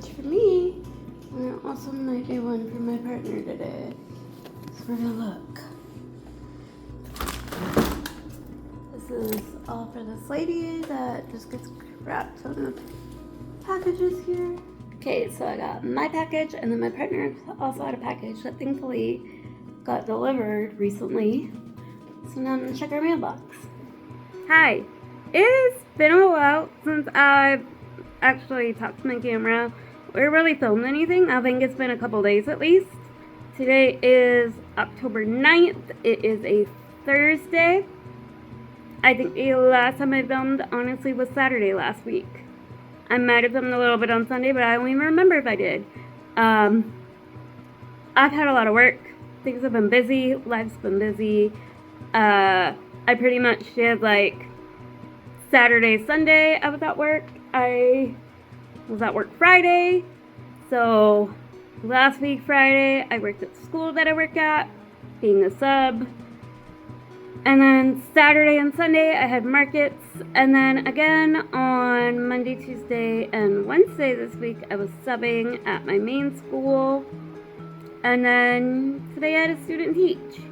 package for me, and also might be one for my partner today. So we're gonna look. This is all for this lady that just gets wrapped on the packages here. Okay, so I got my package, and then my partner also had a package that thankfully got delivered recently. So now I'm gonna check our mailbox. Hi, it's been a while since I've actually talked to my camera or really filmed anything. I think it's been a couple days at least. Today is October 9th. It is a Thursday. I think the last time I filmed, honestly, was Saturday last week. I might have filmed a little bit on Sunday, but I don't even remember if I did. I've had a lot of work. Things have been busy. Life's been busy. I pretty much did like Saturday, Sunday, I was at work. I was at work Friday. So last week, Friday, I worked at the school that I work at, being a sub. And then Saturday and Sunday, I had markets. And then again on Monday, Tuesday, and Wednesday this week, I was subbing at my main school. And then today I had a student teach.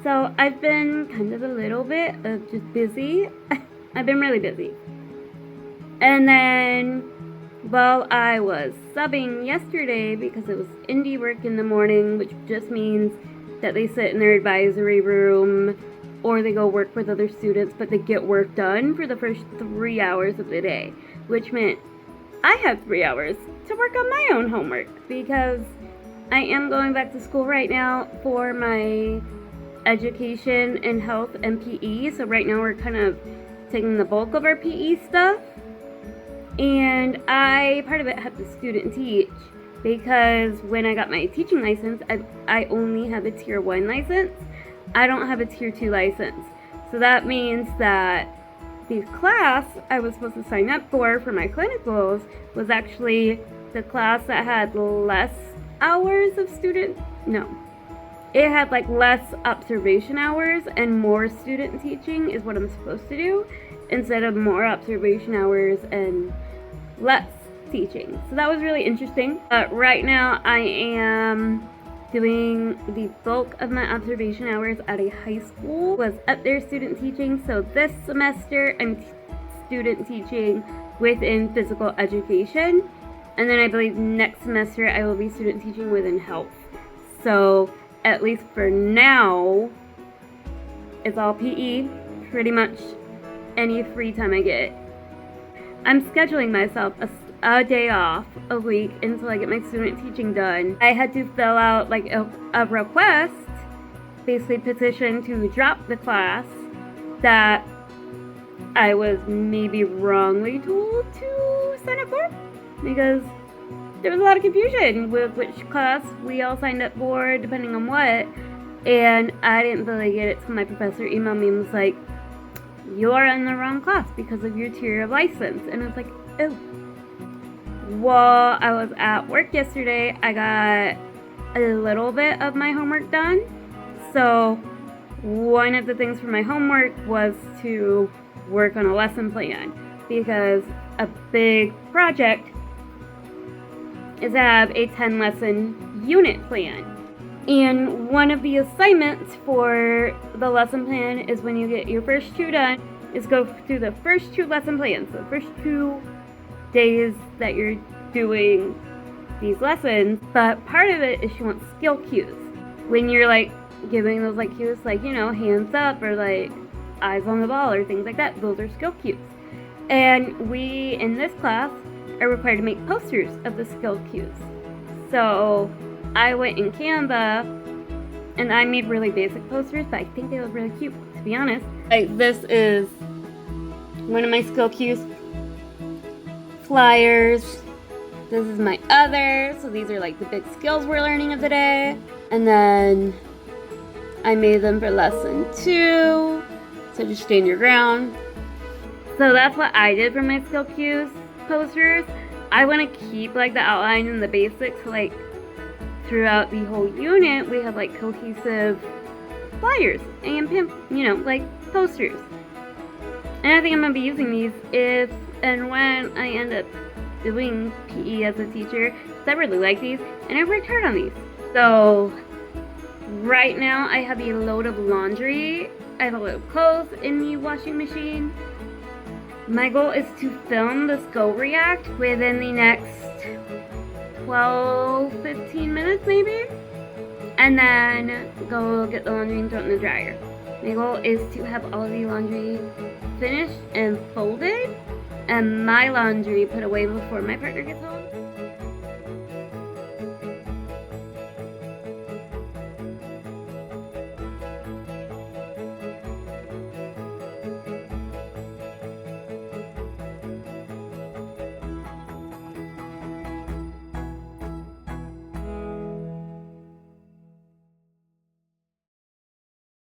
So I've been kind of a little bit of just busy. I've been really busy. And then while I was subbing yesterday, because it was indie work in the morning, which just means that they sit in their advisory room or they go work with other students, but they get work done for the first 3 hours of the day, which meant I had 3 hours to work on my own homework because I am going back to school right now for my education and health and PE. So right now we're kind of taking the bulk of our PE stuff. And part of it had to student teach because when I got my teaching license, I only have a tier 1 license. I don't have a tier 2 license. So that means that the class I was supposed to sign up for my clinicals was actually the class that had less hours of it had like less observation hours and more student teaching is what I'm supposed to do, instead of more observation hours and less teaching. So that was really interesting. Right now I am doing the bulk of my observation hours at a high school. Was up there student teaching. So this semester I'm student teaching within physical education. And then I believe next semester I will be student teaching within health. So at least for now, it's all PE, pretty much any free time I get. I'm scheduling myself a day off a week until I get my student teaching done. I had to fill out like a request, basically petition to drop the class that I was maybe wrongly told to sign up for, because there was a lot of confusion with which class we all signed up for, depending on what, and I didn't really get it till my professor emailed me and was like, "You are in the wrong class because of your tier of license." And I was like, oh. While I was at work yesterday, I got a little bit of my homework done. So one of the things for my homework was to work on a lesson plan, because a big project is to have a 10 lesson unit plan. And one of the assignments for the lesson plan is, when you get your first 2 done, is go through the first 2 lesson plans. So the first 2 days that you're doing these lessons. But part of it is she wants skill cues. When you're like giving those like cues, like, you know, hands up or like eyes on the ball or things like that, those are skill cues. And we in this class are required to make posters of the skill cues. So I went in Canva and I made really basic posters, but I think they look really cute, to be honest. Like, this is one of my skill cues flyers. This is my other. So these are like the big skills we're learning of the day. And then I made them for lesson 2. So just stand your ground. So that's what I did for my skill cues posters. I want to keep like the outline and the basics, like throughout the whole unit we have like cohesive flyers and like posters. And I think I'm gonna be using these if and when I end up doing PE as a teacher, because I really like these, and I worked hard on these. So right now I have a load of laundry. I have a load of clothes in the washing machine. My goal is to film this Go React within the next 12-15 minutes maybe, and then go get the laundry and throw it in the dryer. My goal is to have all of the laundry finished and folded, and my laundry put away before my partner gets home.